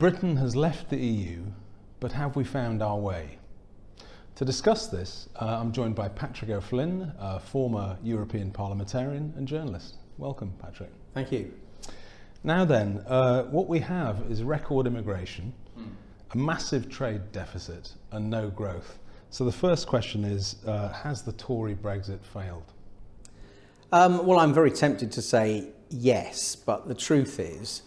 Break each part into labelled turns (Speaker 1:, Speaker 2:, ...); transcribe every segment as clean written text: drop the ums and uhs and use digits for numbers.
Speaker 1: Britain has left the EU, but have we found our way? To discuss this, I'm joined by Patrick O'Flynn, a former European parliamentarian and journalist. Welcome, Patrick.
Speaker 2: Thank you.
Speaker 1: Now then, what we have is record immigration, a massive trade deficit and no growth. So the first question is, has the Tory Brexit failed?
Speaker 2: Well, I'm very tempted to say yes, but the truth is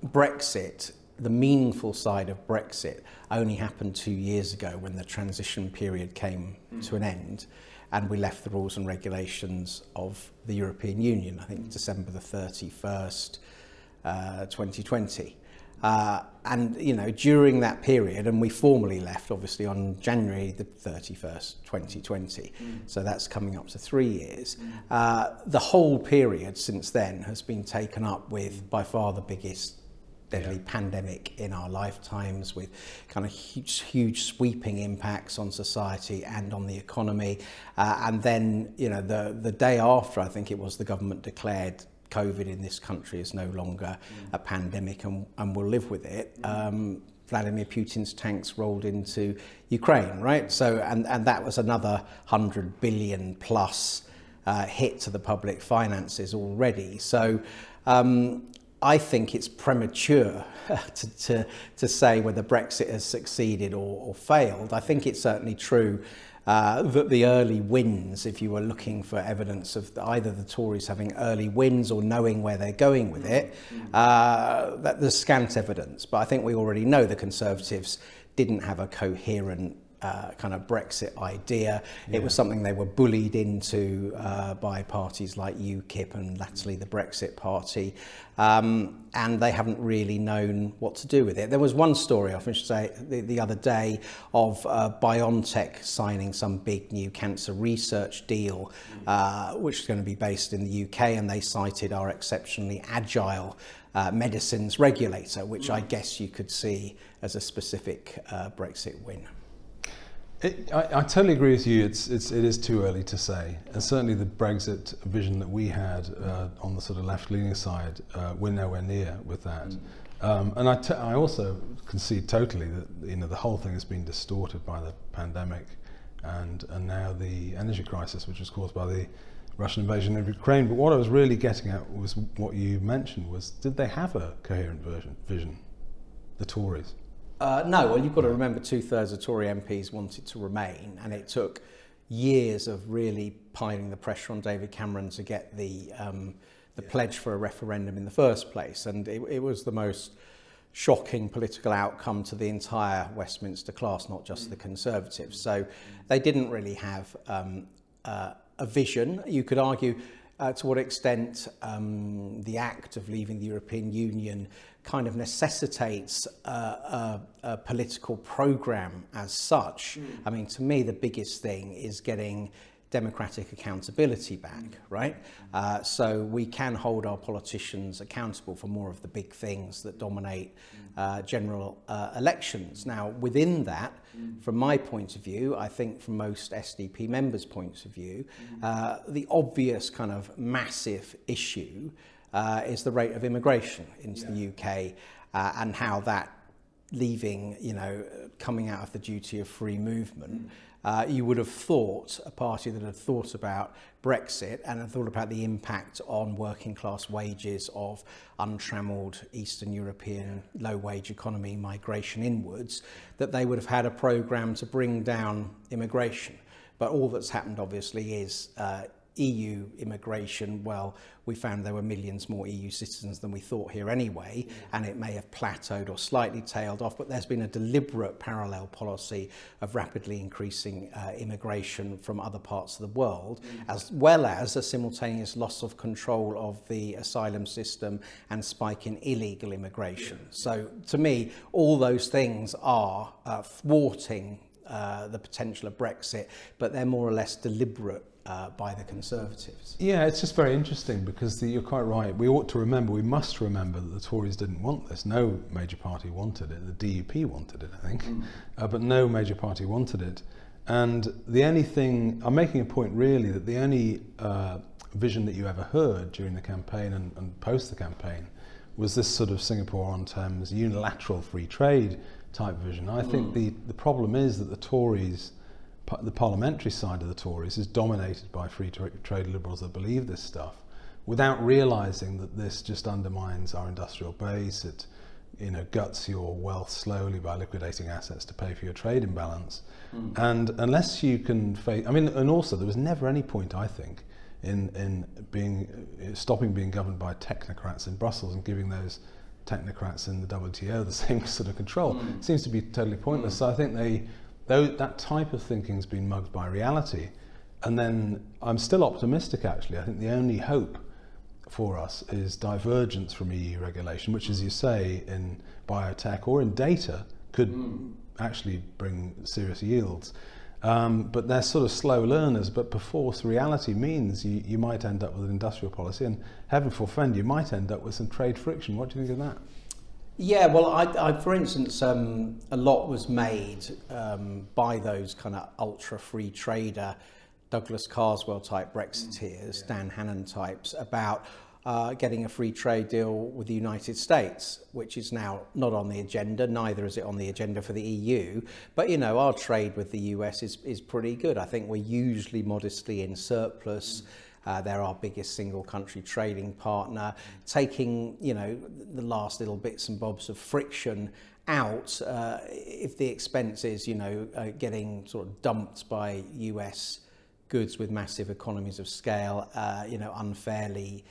Speaker 2: Brexit, the meaningful side of Brexit, only happened 2 years ago when the transition period came to an end and we left the rules and regulations of the European Union, I think December the 31st, 2020. And, you know, during that period, and we formally left, obviously, on January the 31st, 2020, so that's coming up to 3 years. The whole period since then has been taken up with, by far, the biggest deadly pandemic in our lifetimes, with kind of huge sweeping impacts on society and on the economy. And then, you know, the day after, I think it was, the government declared COVID in this country is no longer a pandemic and we'll live with it. Vladimir Putin's tanks rolled into Ukraine, right? So, and that was another 100 billion plus hit to the public finances already. So I think it's premature to say whether Brexit has succeeded or failed. I think it's certainly true that the early wins, if you were looking for evidence of either the Tories having early wins or knowing where they're going with it, that there's scant evidence. But I think we already know the Conservatives didn't have a coherent kind of Brexit idea. It was something they were bullied into by parties like UKIP and latterly the Brexit Party, and they haven't really known what to do with it. There was one story, I should say, the other day of BioNTech signing some big new cancer research deal, which is going to be based in the UK, and they cited our exceptionally agile medicines regulator, which I guess you could see as a specific Brexit win.
Speaker 1: I totally agree with you. It is too early to say, and certainly the Brexit vision that we had on the sort of left-leaning side, we're nowhere near with that. And I also concede totally that, you know, the whole thing has been distorted by the pandemic and now the energy crisis, which was caused by the Russian invasion of Ukraine. But what I was really getting at was what you mentioned was, did they have a coherent vision, the Tories?
Speaker 2: No, well, you've got to remember 2/3 of Tory MPs wanted to remain, and it took years of really piling the pressure on David Cameron to get the pledge for a referendum in the first place. And it was the most shocking political outcome to the entire Westminster class, not just the Conservatives. So they didn't really have a vision. You could argue to what extent the act of leaving the European Union kind of necessitates a political programme as such. I mean, to me, the biggest thing is getting democratic accountability back, right? So we can hold our politicians accountable for more of the big things that dominate general elections. Now, within that, from my point of view, I think from most SDP members' points of view, the obvious kind of massive issue is the rate of immigration into the UK and how that leaving, you know, coming out of the duty of free movement, you would have thought a party that had thought about Brexit and had thought about the impact on working class wages of untrammelled Eastern European low wage economy migration inwards, that they would have had a programme to bring down immigration. But all that's happened obviously is EU immigration. Well, we found there were millions more EU citizens than we thought here anyway, and it may have plateaued or slightly tailed off, but there's been a deliberate parallel policy of rapidly increasing immigration from other parts of the world, as well as a simultaneous loss of control of the asylum system and spike in illegal immigration. So to me, all those things are thwarting the potential of Brexit, but they're more or less deliberate by the Conservatives.
Speaker 1: Yeah, it's just very interesting because you're quite right. We must remember that the Tories didn't want this. No major party wanted it. The DUP wanted it, I think, but no major party wanted it. And the only thing, I'm making a point really, that the only vision that you ever heard during the campaign and post the campaign was this sort of Singapore on Thames unilateral free trade type vision. I think the problem is that the Tories, the parliamentary side of the Tories, is dominated by free trade liberals that believe this stuff, without realising that this just undermines our industrial base. It, guts your wealth slowly by liquidating assets to pay for your trade imbalance. And unless you can face, and also there was never any point, I think, in stopping being governed by technocrats in Brussels and giving those technocrats in the WTO the same sort of control. It seems to be totally pointless. So I think that type of thinking's been mugged by reality. And then I'm still optimistic, actually. I think the only hope for us is divergence from EU regulation, which, as you say, in biotech or in data could actually bring serious yields. But they're sort of slow learners, but perforce reality means you might end up with an industrial policy, and heaven forfend, you might end up with some trade friction. What do you think of that?
Speaker 2: Yeah, well, I for instance, a lot was made by those kind of ultra-free trader, Douglas Carswell type Brexiteers, Dan Hannan types, about getting a free trade deal with the United States, which is now not on the agenda. Neither is it on the agenda for the EU. But, our trade with the US is pretty good. I think we're usually modestly in surplus. They're our biggest single country trading partner. Taking, the last little bits and bobs of friction out, if the expense is, getting sort of dumped by US goods with massive economies of scale, unfairly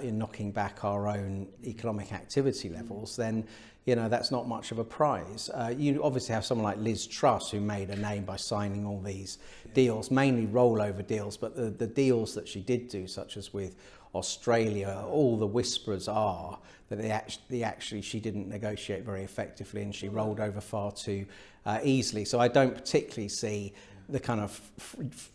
Speaker 2: knocking back our own economic activity levels, then that's not much of a prize. You obviously have someone like Liz Truss, who made a name by signing all these deals, mainly rollover deals, but the deals that she did do, such as with Australia, all the whispers are that she didn't negotiate very effectively, and she rolled over far too easily. So I don't particularly see the kind of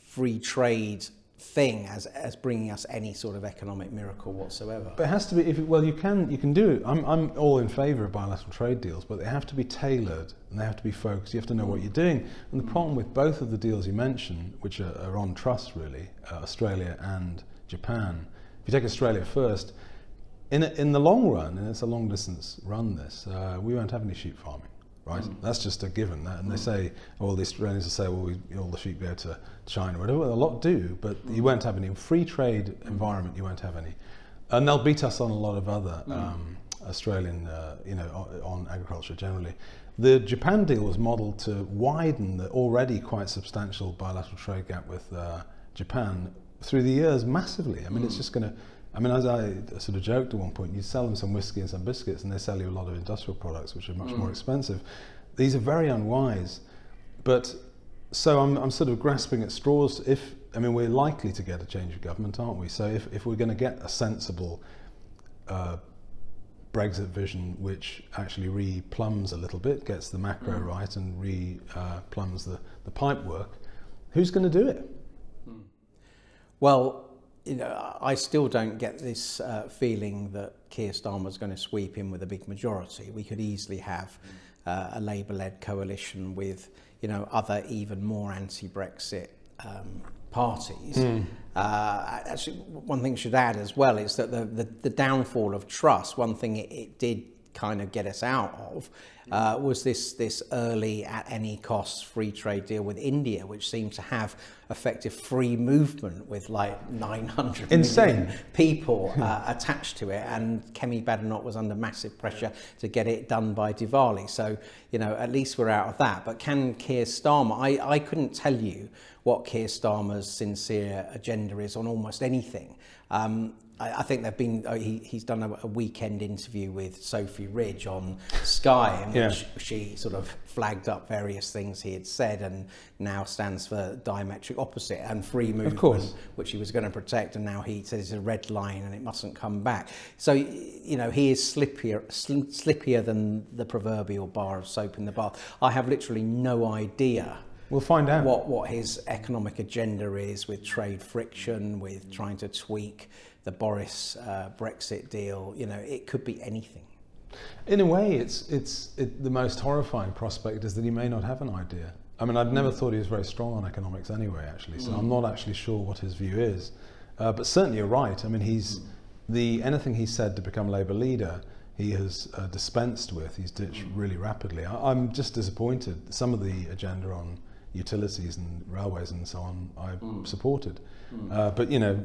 Speaker 2: free trade thing as bringing us any sort of economic miracle whatsoever.
Speaker 1: But it has to be, you can do it. I'm all in favour of bilateral trade deals, but they have to be tailored and they have to be focused. You have to know what you're doing. And the problem with both of the deals you mentioned, which are on trust really, Australia and Japan, if you take Australia first, in the long run, and it's a long distance run this, we won't have any sheep farming. Right, that's just a given. And they say, the Australians will say, all the sheep go to China, whatever. Well, a lot do, but you won't have any free trade environment. You won't have any, and they'll beat us on a lot of other Australian, on agriculture generally. The Japan deal was modelled to widen the already quite substantial bilateral trade gap with Japan through the years massively. It's just going to. As I sort of joked at one point, you sell them some whiskey and some biscuits and they sell you a lot of industrial products which are much more expensive. These are very unwise. But so I'm sort of grasping at straws. We're likely to get a change of government, aren't we? So if we're going to get a sensible Brexit vision which actually re-plumbs a little bit, gets the macro right and re-plumbs the pipe work, who's going to do it?
Speaker 2: Well, I still don't get this feeling that Keir Starmer's going to sweep in with a big majority. We could easily have a Labour-led coalition with, other even more anti-Brexit parties. Actually, one thing I should add as well is that the downfall of trust, one thing it did kind of get us out of was this early at any cost free trade deal with India, which seemed to have effective free movement with like 900 million people attached to it, and Kemi Badenoch was under massive pressure to get it done by Diwali. So at least we're out of that. But can Keir Starmer, I couldn't tell you what Keir Starmer's sincere agenda is on almost anything. I think he's done a weekend interview with Sophie Ridge on Sky, in which she sort of flagged up various things he had said, and now stands for diametric opposite and free movement, which he was going to protect, and now he says it's a red line and it mustn't come back. So he is slippier than the proverbial bar of soap in the bath. I have literally no idea.
Speaker 1: We'll find out
Speaker 2: what his economic agenda is, with trade friction, with trying to tweak the Boris Brexit deal. It could be anything.
Speaker 1: In a way, it's the most horrifying prospect is that he may not have an idea. I've never thought he was very strong on economics anyway, actually. So I'm not actually sure what his view is. But certainly you're right. anything he said to become Labour leader, he has dispensed with. He's ditched really rapidly. I'm just disappointed. Some of the agenda on utilities and railways and so on, I supported. But you know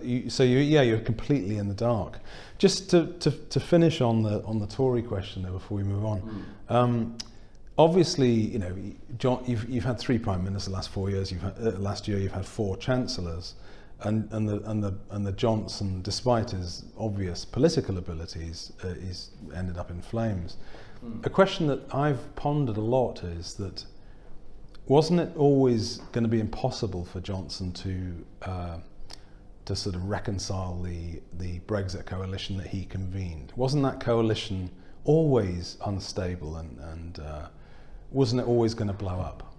Speaker 1: you're completely in the dark. Just to finish on the Tory question there before we move on. Obviously, you know, John, you've had 3 prime ministers the last 4 years. Last year you've had 4 chancellors, and the Johnson, despite his obvious political abilities, he's ended up in flames. A question that I've pondered a lot is that, wasn't it always going to be impossible for Johnson to sort of reconcile the Brexit coalition that he convened? Wasn't that coalition always unstable and wasn't it always going to blow up?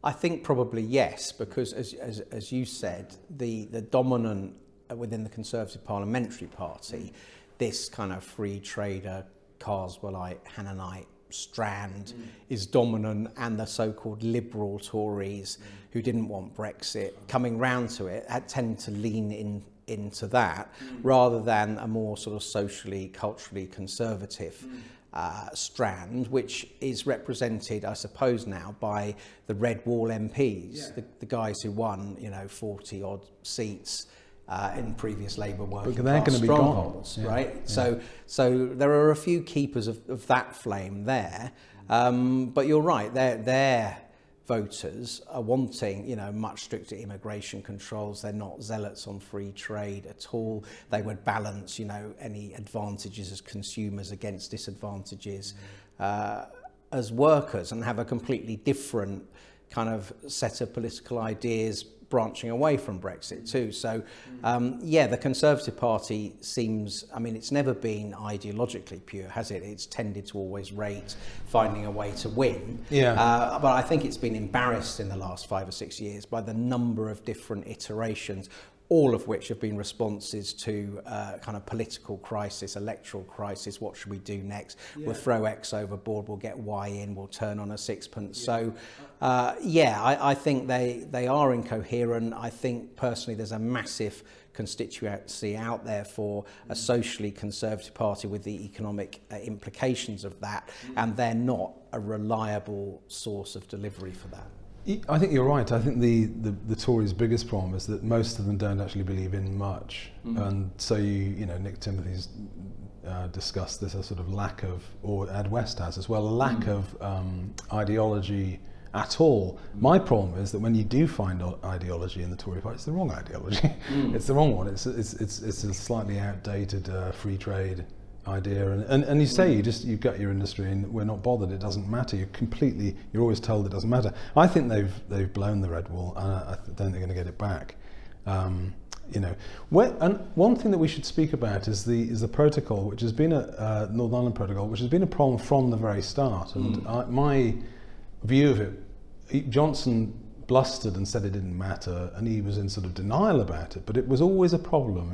Speaker 2: I think probably yes, because as you said, the dominant within the Conservative Parliamentary Party, this kind of free trader, Carswellite, Hannanite strand is dominant, and the so-called liberal Tories who didn't want Brexit coming round to it had tended to lean into that rather than a more sort of socially, culturally conservative strand, which is represented, I suppose, now by the Red Wall MPs, the guys who won, 40 odd seats in previous Labour working class strongholds, right? Yeah. So there are a few keepers of that flame there, but you're right, their voters are wanting, much stricter immigration controls. They're not zealots on free trade at all. They would balance, any advantages as consumers against disadvantages as workers, and have a completely different kind of set of political ideas branching away from Brexit too. So, the Conservative Party seems, it's never been ideologically pure, has it? It's tended to always rate finding a way to win. But I think it's been embarrassed in the last 5 or 6 years by the number of different iterations, all of which have been responses to kind of political crisis, electoral crisis. What should we do next? We'll throw X overboard, we'll get Y in, we'll turn on a sixpence. So, I think they are incoherent. I think personally there's a massive constituency out there for a socially conservative party with the economic implications of that, and they're not a reliable source of delivery for that.
Speaker 1: I think you're right. I think the Tories' biggest problem is that most of them don't actually believe in much, and so Nick Timothy's discussed this as sort of lack of, or Ed West has as well, a lack of ideology at all. My problem is that when you do find ideology in the Tory party, it's the wrong ideology. It's the wrong one. It's a slightly outdated free trade idea, and you say you've got your industry and we're not bothered, it doesn't matter. You're always told it doesn't matter. I think they've blown the red wall, and I don't think they're going to get it back. And one thing that we should speak about is the protocol, which has been a Northern Ireland protocol, which has been a problem from the very start. And my view of it, Johnson blustered and said it didn't matter, and he was in sort of denial about it, but it was always a problem.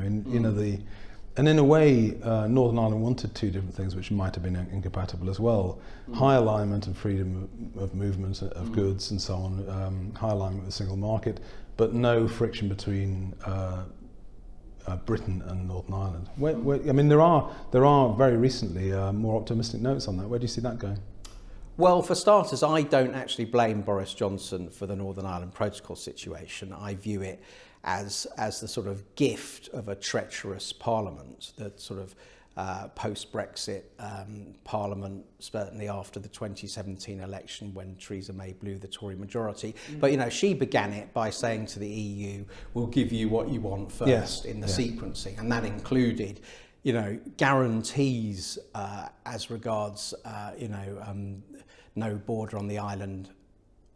Speaker 1: And in a way, Northern Ireland wanted 2 different things which might have been incompatible as well. High alignment and freedom of movement of goods and so on, high alignment with the single market, but no friction between Britain and Northern Ireland. There are very recently more optimistic notes on that. Where do you see that going?
Speaker 2: Well, for starters, I don't actually blame Boris Johnson for the Northern Ireland Protocol situation. I view it as the sort of gift of a treacherous parliament, the sort of post-Brexit parliament, certainly after the 2017 election when Theresa May blew the Tory majority. But, she began it by saying to the EU, we'll give you what you want first in the sequencing. And that included, guarantees as regards, no border on the island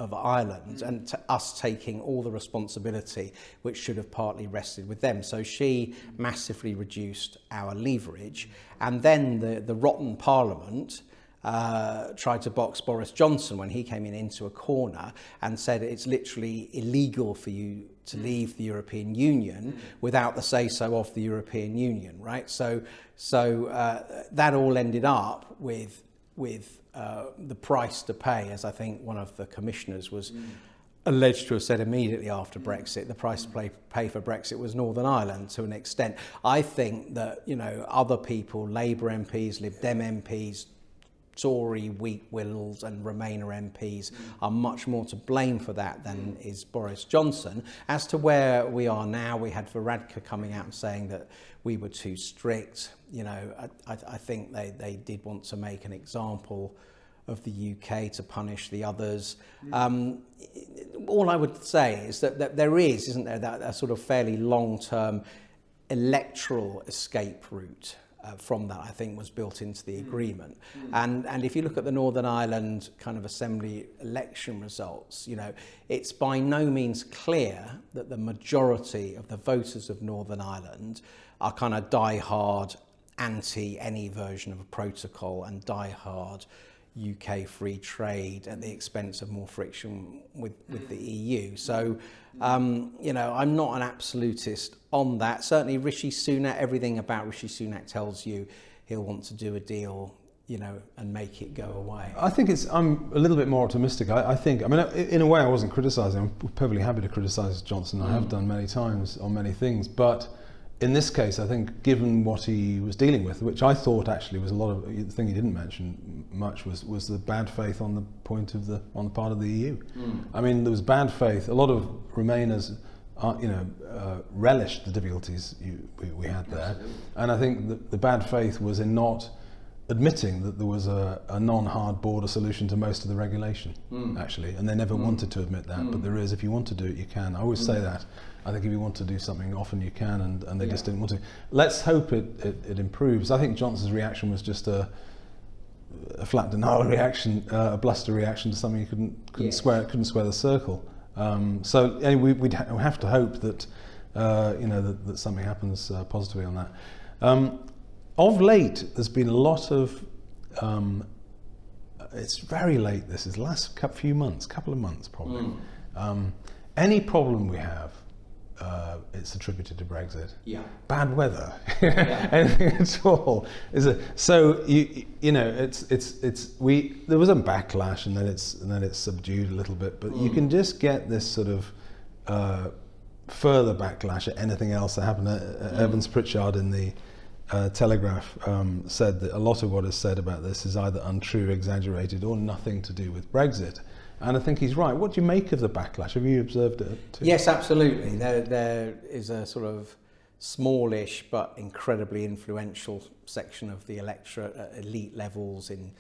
Speaker 2: of Ireland, and to us taking all the responsibility which should have partly rested with them. So she massively reduced our leverage, and then the rotten Parliament tried to box Boris Johnson when he came into a corner and said it's literally illegal for you to leave the European Union without the say-so of the European Union, right? So that all ended up with the price to pay, as I think one of the commissioners was alleged to have said immediately after Brexit, the price to pay for Brexit was Northern Ireland to an extent. I think that, you know, other people, Labour MPs, Lib Dem MPs, Tory, weak wills and Remainer MPs are much more to blame for that than is Boris Johnson. As to where we are now, we had Varadkar coming out and saying that we were too strict. You know, I think they did want to make an example of the UK to punish the others. All I would say is that there is, isn't there, that a sort of fairly long-term electoral escape route from that, I think, was built into the agreement. And if you look at the Northern Ireland kind of Assembly election results, you know, it's by no means clear that the majority of the voters of Northern Ireland are kind of die-hard anti any version of a protocol and die-hard UK free trade at the expense of more friction with the EU. So, you know, I'm not an absolutist on that. Certainly Rishi Sunak, everything about Rishi Sunak tells you he'll want to do a deal, you know, and make it go away.
Speaker 1: I think I'm a little bit more optimistic. I think, I mean, in a way I wasn't criticising. I'm perfectly happy to criticise Johnson. I have done many times on many things, but in this case, I think, given what he was dealing with, which I thought actually was a lot of the thing he didn't mention much was the bad faith on the part of the EU. I mean, there was bad faith. A lot of Remainers, relished the difficulties we had there, absolutely. And I think the bad faith was in not admitting that there was a non-hard border solution to most of the regulation, actually, and they never wanted to admit that. But there is. If you want to do it, you can. I always say that. I think if you want to do something, often you can, and they just didn't want to. Let's hope it improves. I think Johnson's reaction was just a flat denial reaction, a bluster reaction to something he couldn't square the circle. So anyway, we'd have to hope that that something happens positively on that. Of late, there's been a lot of. It's very late. This is the last couple of months probably. Any problem we have. It's attributed to Brexit. Yeah. Bad weather. Anything at all. So you know there was a backlash and then it's subdued a little bit, but you can just get this sort of further backlash at anything else that happened. Evans Pritchard in the Telegraph said that a lot of what is said about this is either untrue, exaggerated, or nothing to do with Brexit. And I think he's right. What do you make of the backlash? Have you observed it too?
Speaker 2: Yes, absolutely. There is a sort of smallish but incredibly influential section of the electorate at elite levels in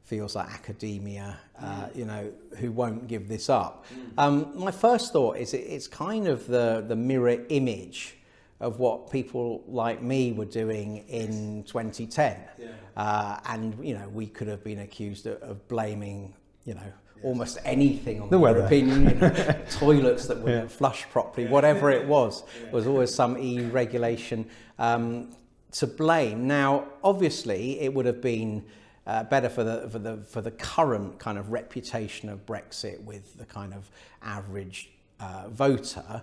Speaker 2: fields like academia, who won't give this up. My first thought is it's kind of the mirror image of what people like me were doing in 2010. And, we could have been accused of blaming, almost anything on the European Union, toilets that wouldn't flush properly, whatever it was always some EU regulation to blame. Now, obviously, it would have been better for the current kind of reputation of Brexit with the kind of average voter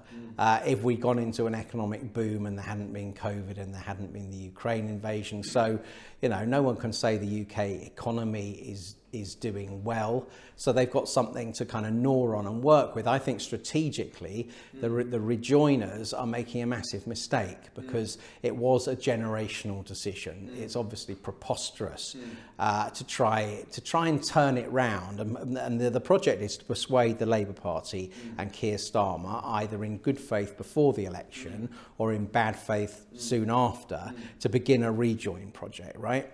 Speaker 2: if we'd gone into an economic boom and there hadn't been COVID and there hadn't been the Ukraine invasion. So, no one can say the UK economy is doing well. So they've got something to kind of gnaw on and work with. I think strategically, the rejoiners are making a massive mistake because it was a generational decision. It's obviously preposterous to try and turn it round. And the project is to persuade the Labour Party and Keir Starmer, either in good faith before the election or in bad faith soon after, to begin a rejoin project, right?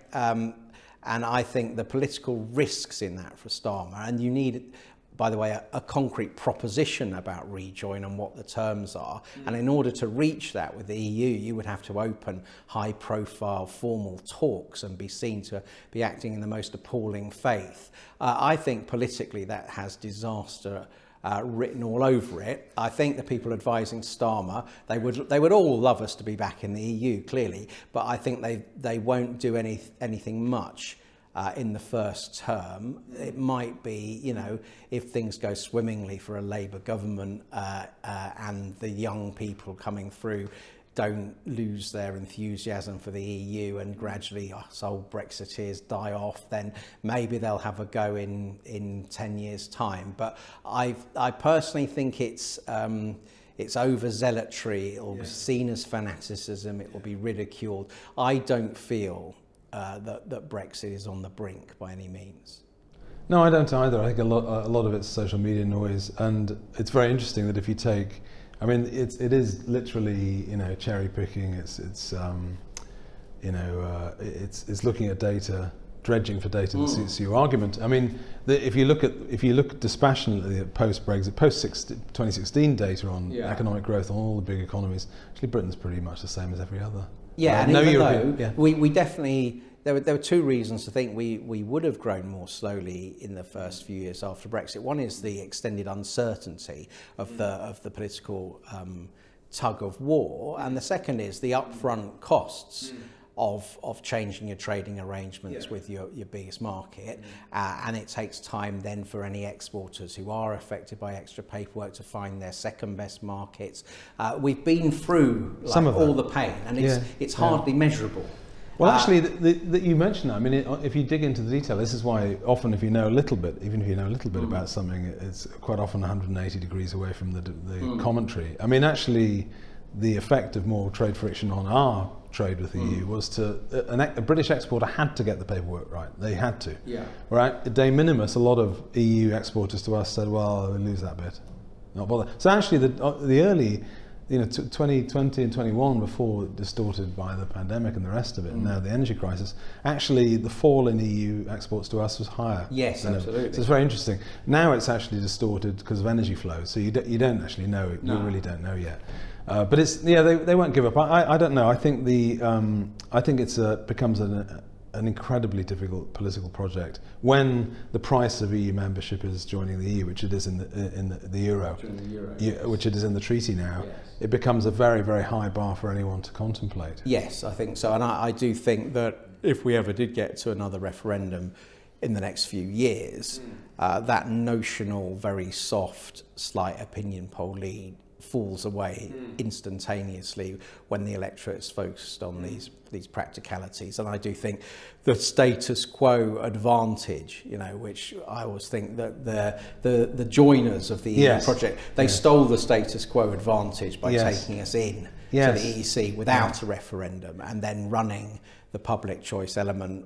Speaker 2: And I think the political risks in that for Starmer, and you need, by the way, a concrete proposition about rejoin and what the terms are. And in order to reach that with the EU, you would have to open high-profile formal talks and be seen to be acting in the most appalling faith. I think politically that has disaster written all over it. I think the people advising Starmer, they would all love us to be back in the EU, clearly, but I think they won't do anything much in the first term. It might be, if things go swimmingly for a Labour government and the young people coming through don't lose their enthusiasm for the EU and gradually us old Brexiteers die off, then maybe they'll have a go in 10 years' time. But I personally think it's overzealotry. It'll be seen as fanaticism. It will be ridiculed. I don't feel that Brexit is on the brink by any means.
Speaker 1: No, I don't either. I think a lot of it's social media noise, and it's very interesting that if you take, I mean, it is literally, cherry picking. It's looking at data, dredging for data that suits your argument. I mean, if you look dispassionately at post-Brexit, post-2016 data on economic growth on all the big economies, actually Britain's pretty much the same as every other.
Speaker 2: Yeah, and even though we definitely, there were two reasons to think we would have grown more slowly in the first few years after Brexit. One is the extended uncertainty of the political tug of war, and the second is the upfront costs of changing your trading arrangements with your biggest market, and it takes time then for any exporters who are affected by extra paperwork to find their second best markets. We've been through all the pain, and it's hardly measurable.
Speaker 1: Well, actually, you mentioned that. I mean, if you dig into the detail, this is why often if you know a little bit, even if you know a little bit about something, it's quite often 180 degrees away from the commentary. I mean, actually, the effect of more trade friction on our trade with the EU was a British exporter had to get the paperwork right. They had to. Yeah. Right? De minimis, a lot of EU exporters to us said, well, we'll lose that bit. Not bother. So actually, the early, 2020 and 21, before distorted by the pandemic and the rest of it, and now the energy crisis, actually the fall in EU exports to us was higher.
Speaker 2: Yes, absolutely.
Speaker 1: So it's very interesting. Now it's actually distorted because of energy flow, so you don't actually know. You really don't know yet. But it's they won't give up. I don't know. I think I think it's becomes an incredibly difficult political project when the price of EU membership is joining the EU, which it is in the euro, which it is in the treaty now. Yes. It becomes a very, very high bar for anyone to contemplate.
Speaker 2: Yes, I think so, and I do think that if we ever did get to another referendum in the next few years, that notional, very soft, slight opinion poll lead falls away instantaneously when the electorate is focused on these practicalities. And I do think the status quo advantage, which I always think that the joiners of the EU project, they stole the status quo advantage by taking us in to the EEC without a referendum and then running the public choice element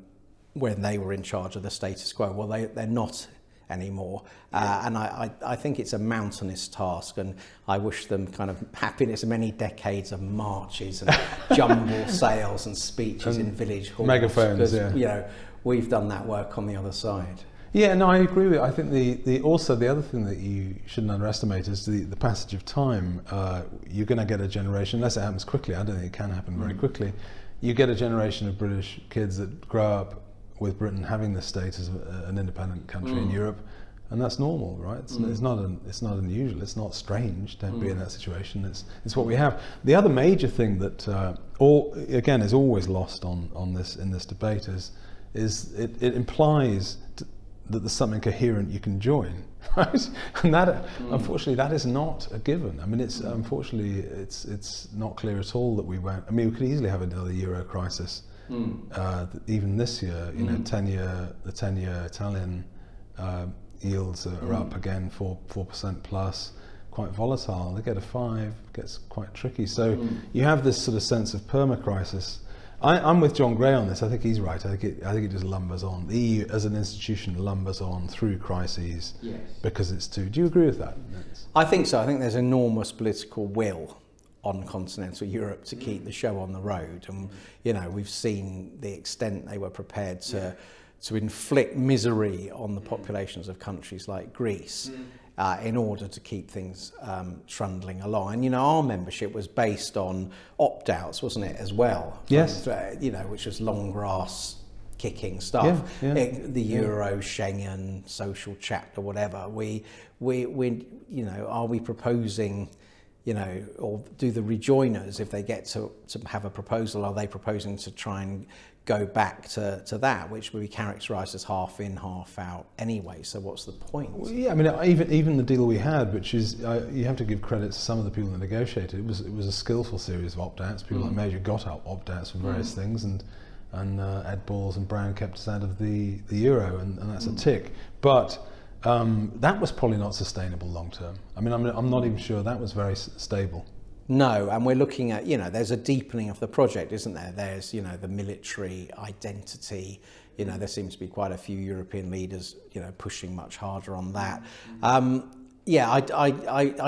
Speaker 2: when they were in charge of the status quo. Well, they're not anymore, and I think it's a mountainous task, and I wish them kind of happiness, many decades of marches and jumble sales and speeches in village halls,
Speaker 1: megaphones,
Speaker 2: because we've done that work on the other side.
Speaker 1: Yeah, no, I agree with you. I think also the other thing that you shouldn't underestimate is the passage of time. You're going to get a generation, unless it happens quickly, I don't think it can happen very quickly, you get a generation of British kids that grow up with Britain having the state as an independent country in Europe, and that's normal, right? It's not unusual. It's not strange to be in that situation. It's what we have. The other major thing that, again, is always lost on this in this debate is it implies that there's something coherent you can join, right? And that, unfortunately, that is not a given. I mean, unfortunately it's not clear at all that we won't. I mean, we could easily have another Euro crisis. Even this year, the 10-year Italian yields are up again, 4% plus, quite volatile. They get a 5, gets quite tricky. So you have this sort of sense of perma-crisis. I'm with John Gray on this. I think he's right. I think it just lumbers on. The EU as an institution lumbers on through crises because it's too. Do you agree with that?
Speaker 2: I think so. I think there's enormous political will on continental Europe to keep the show on the road, and we've seen the extent they were prepared to inflict misery on the populations of countries like Greece in order to keep things trundling along. And our membership was based on opt-outs, wasn't it, as well?
Speaker 1: Yes.
Speaker 2: Which was long grass kicking stuff. The Euro, Schengen, social chapter, whatever. We are we proposing? Or do the rejoiners, if they get to have a proposal, are they proposing to try and go back to that, which would be characterised as half in, half out anyway. So what's the point?
Speaker 1: Well, yeah, I mean, even the deal we had, which is you have to give credit to some of the people that negotiated. It was a skillful series of opt-outs. People like Major got out opt-outs for various things, and Ed Balls and Brown kept us out of the euro, and that's a tick. But that was probably not sustainable long term. I mean, I'm not even sure that was very stable.
Speaker 2: No, and we're looking at, there's a deepening of the project, isn't there? There's, the military identity. There seems to be quite a few European leaders, pushing much harder on that. I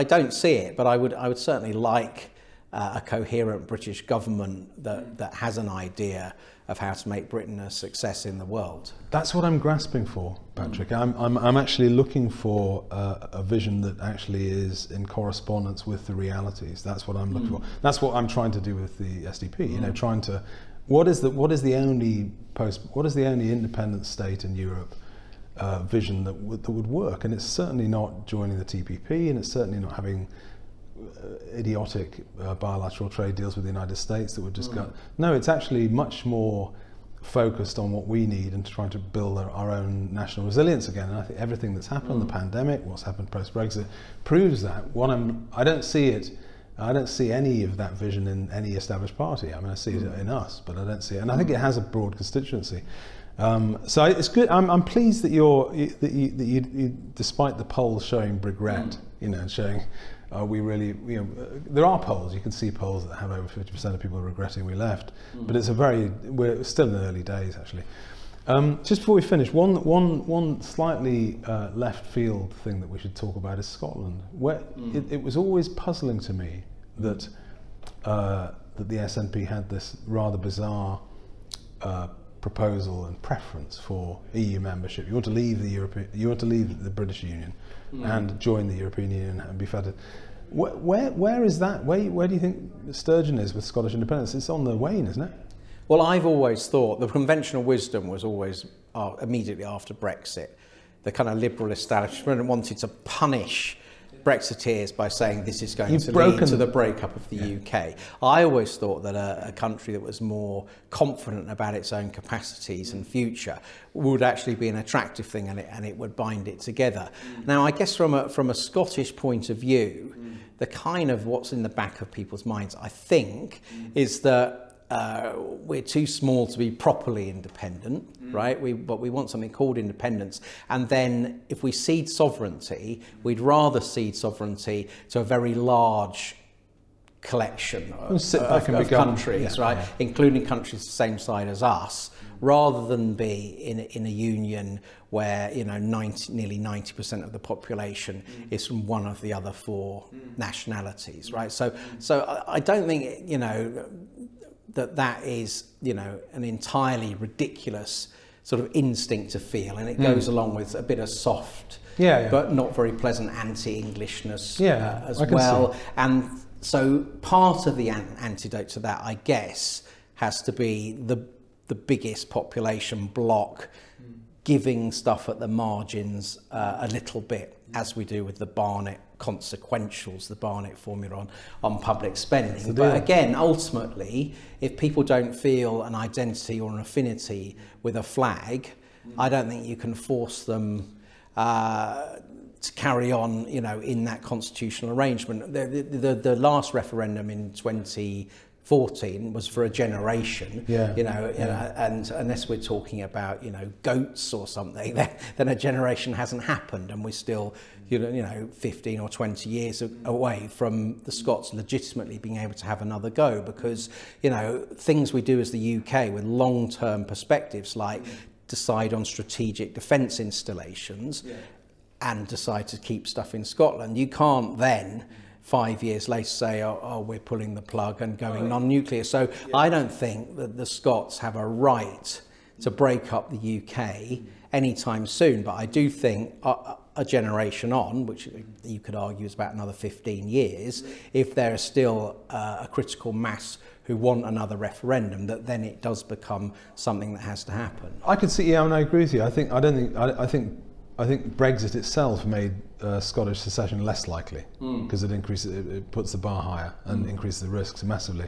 Speaker 2: don't see it, but I would certainly like a coherent British government that has an idea of how to make Britain a success in the world.
Speaker 1: That's what I'm grasping for, Patrick. I'm actually looking for a vision that actually is in correspondence with the realities. That's what I'm looking for. That's what I'm trying to do with the SDP. Trying to what is the only independent state in Europe vision that would work? And it's certainly not joining the TPP, and it's certainly not having idiotic bilateral trade deals with the United States that would just go. No, it's actually much more focused on what we need and trying to build our own national resilience again. And I think everything that's happened, the pandemic, what's happened post-Brexit, proves that. I don't see any of that vision in any established party. I mean, I see it in us, but I don't see it. And I think it has a broad constituency. So it's good. I'm pleased that you, despite the polls showing regret, and showing. We really, there are polls. You can see polls that have over 50% of people regretting we left. But we're still in the early days, actually. Just before we finish, one slightly left field thing that we should talk about is Scotland. Where it was always puzzling to me that the SNP had this rather bizarre proposal and preference for EU membership. You want to leave the British Union and join the European Union and be fed. Where is that? Where do you think Sturgeon is with Scottish independence? It's on the wane, isn't it?
Speaker 2: Well, I've always thought the conventional wisdom was always immediately after Brexit. The kind of liberal establishment wanted to punish Brexiteers by saying this is going to lead to the breakup of the UK. I always thought that a country that was more confident about its own capacities and future would actually be an attractive thing, and it would bind it together. Now, I guess from a Scottish point of view, the kind of what's in the back of people's minds, I think, is that we're too small to be properly independent, right? But we want something called independence. And then if we cede sovereignty, we'd rather cede sovereignty to a very large collection of countries, right? Yeah. Including countries the same size as us, rather than be in a union where nearly 90% of the population is from one of the other four nationalities, right? So I don't think that is an entirely ridiculous sort of instinct to feel, and it goes along with a bit of soft but not very pleasant anti-Englishness as well. And so part of the antidote to that, I guess, has to be the biggest population block giving stuff at the margins a little bit, as we do with the Barnett consequentials, the Barnett formula on public spending. But again, ultimately, if people don't feel an identity or an affinity with a flag, I don't think you can force them to carry on, in that constitutional arrangement. The last referendum in 2014 was for a generation, and unless we're talking about, goats or something, then a generation hasn't happened, and we're still, 15 or 20 years away from the Scots legitimately being able to have another go, because, things we do as the UK with long-term perspectives, like decide on strategic defence installations and decide to keep stuff in Scotland, you can't then 5 years later say, oh, we're pulling the plug and going non-nuclear. So I don't think that the Scots have a right to break up the UK anytime soon. But I do think a generation on, which you could argue is about another 15 years, if there is still a critical mass who want another referendum, that then it does become something that has to happen.
Speaker 1: I could see, and I agree with you. I think Brexit itself made Scottish secession less likely because it puts the bar higher and increases the risks massively.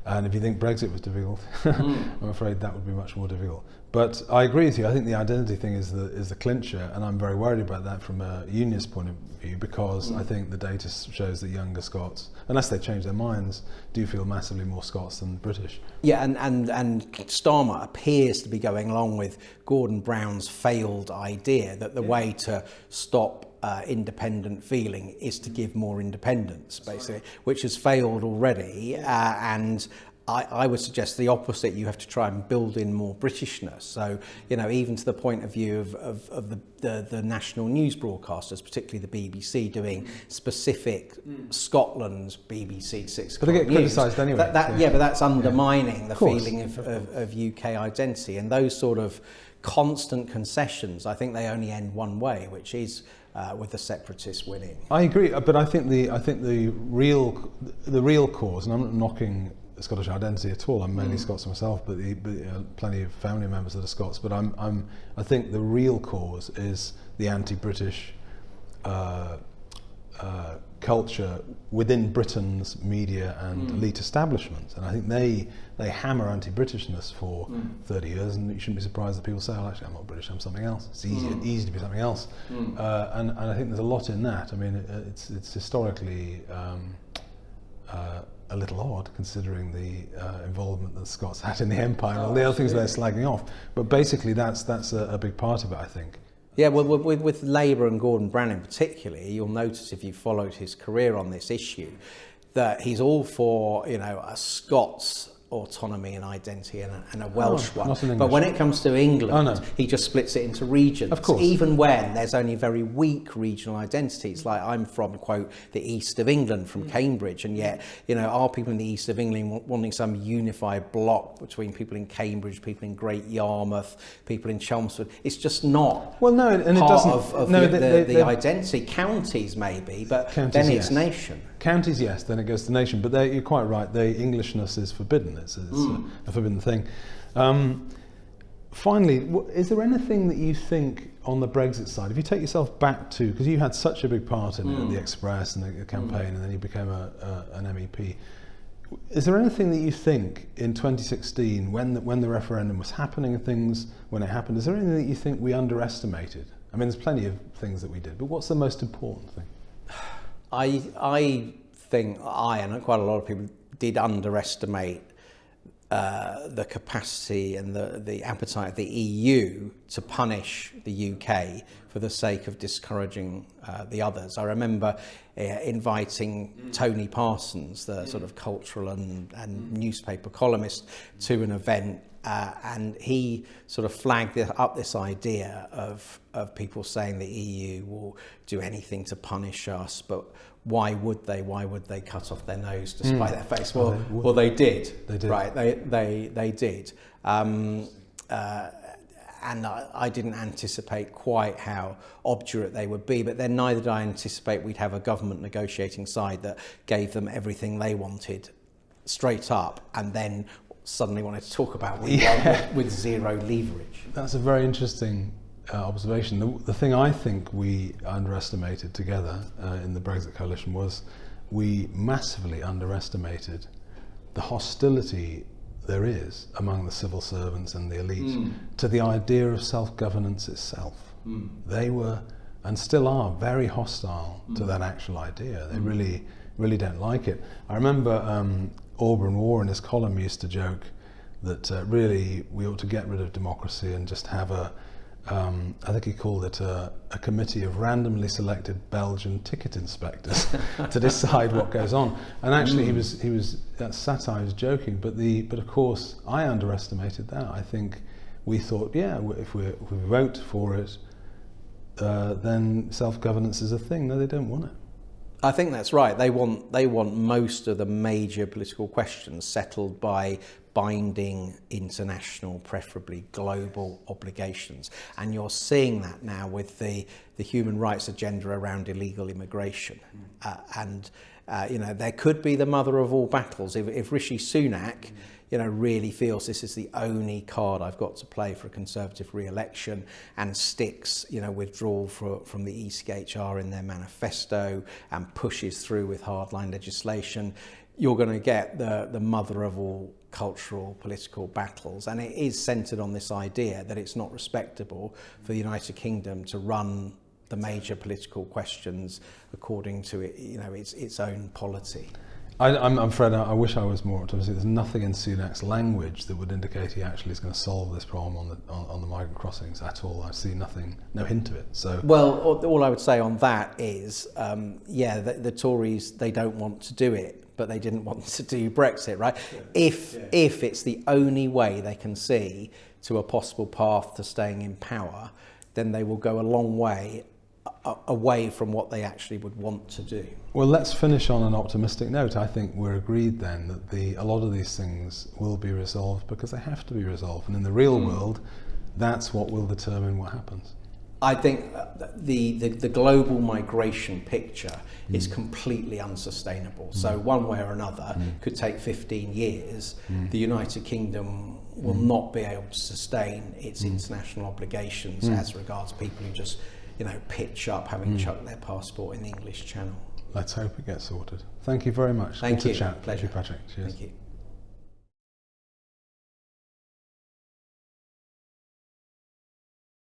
Speaker 1: And if you think Brexit was difficult, I'm afraid that would be much more difficult. But I agree with you. I think the identity thing is the clincher, and I'm very worried about that from a unionist point of view, because I think the data shows that younger Scots, unless they change their minds, do feel massively more Scots than British.
Speaker 2: Yeah, and Starmer appears to be going along with Gordon Brown's failed idea that the way to stop independent feeling is to give more independence, basically, which has failed already. And I would suggest the opposite. You have to try and build in more Britishness. So, even to the point of view of the national news broadcasters, particularly the BBC, doing specific Scotland's BBC 6
Speaker 1: But they get criticised anyway.
Speaker 2: But that's undermining the feeling of UK identity. And those sort of constant concessions, I think they only end one way, which is with the separatists winning.
Speaker 1: I agree, but I think the real cause, and I'm not knocking Scottish identity at all. I'm mainly Scots myself, but plenty of family members that are Scots. But I think the real cause is the anti-British culture within Britain's media and elite establishment, and I think they hammer anti-Britishness for 30 years, and you shouldn't be surprised that people say, "Oh, actually, I'm not British. I'm something else." It's easy to be something else, and I think there's a lot in that. I mean, it's historically a little odd, considering the involvement that the Scots had in the Empire and all the other things they're slagging off. But basically, that's a big part of it, I think.
Speaker 2: Yeah, well, with Labour and Gordon Brown in particular, you'll notice if you followed his career on this issue, that he's all for a Scots autonomy and identity and a Welsh one. But when it comes to England, he just splits it into regions.
Speaker 1: Of course.
Speaker 2: Even when there's only very weak regional identities. Like, I'm from, quote, the east of England, from Cambridge, and yet, are people in the east of England wanting some unified block between people in Cambridge, people in Great Yarmouth, people in Chelmsford? It's just not
Speaker 1: and
Speaker 2: part
Speaker 1: it doesn't,
Speaker 2: of the identity. Counties maybe, but then it's nation.
Speaker 1: Counties, yes, then it goes to nation. But you're quite right, the Englishness is forbidden. It's a forbidden thing. Finally, is there anything that you think on the Brexit side, if you take yourself back to, because you had such a big part in it, the Express and the campaign, and then you became an MEP, is there anything that you think in 2016, when the referendum was happening and things, when it happened, is there anything that you think we underestimated? I mean, there's plenty of things that we did, but what's the most important thing?
Speaker 2: I think and quite a lot of people did underestimate the capacity and the appetite of the EU to punish the UK for the sake of discouraging the others. I remember inviting Tony Parsons, the sort of cultural and newspaper columnist, to an event, and he sort of flagged up this idea of people saying the EU will do anything to punish us, but why would they? Why would they cut off their nose to spite their face? Well, they did. They did. Right, they did. And I didn't anticipate quite how obdurate they would be, but then neither did I anticipate we'd have a government negotiating side that gave them everything they wanted straight up, and then suddenly wanted to talk about with zero leverage.
Speaker 1: That's a very interesting observation. The thing I think we underestimated together in the Brexit coalition was we massively underestimated the hostility there is among the civil servants and the elite to the idea of self-governance itself. They were, and still are, very hostile to that actual idea. They really don't like it. I remember Auburn War in his column used to joke that really we ought to get rid of democracy and just have I think he called it a committee of randomly selected Belgian ticket inspectors to decide what goes on. And actually, he was that satire, he was joking. But of course, I underestimated that. I think we thought, if we vote for it, then self-governance is a thing. No, they don't want it.
Speaker 2: I think that's right. They want most of the major political questions settled by binding international, preferably global obligations. And you're seeing that now with the human rights agenda around illegal immigration. There could be the mother of all battles. If Rishi Sunak really feels this is the only card I've got to play for a Conservative re-election and sticks, withdrawal from the ECHR in their manifesto and pushes through with hardline legislation, you're going to get the mother of all cultural, political battles. And it is centred on this idea that it's not respectable for the United Kingdom to run the major political questions according to its own polity.
Speaker 1: I'm afraid I wish I was more optimistic. There's nothing in Sunak's language that would indicate he actually is going to solve this problem on the migrant crossings at all. I see nothing, no hint of it. So,
Speaker 2: well, all I would say on that is, the Tories, they don't want to do it, but they didn't want to do Brexit, right? Yeah. If it's the only way they can see to a possible path to staying in power, then they will go a long way away from what they actually would want to do.
Speaker 1: Well, let's finish on an optimistic note. I think we're agreed then that a lot of these things will be resolved because they have to be resolved. And in the real world, that's what will determine what happens.
Speaker 2: I think the global migration picture is completely unsustainable. So one way or another, could take 15 years, the United Kingdom will not be able to sustain its international obligations as regards people who just pitch up having chucked their passport in the English Channel.
Speaker 1: Let's hope it gets sorted. Thank you very much.
Speaker 2: Thank you.
Speaker 1: Good to chat.
Speaker 2: Pleasure.
Speaker 1: Thank you, Patrick. Cheers.
Speaker 2: Thank you.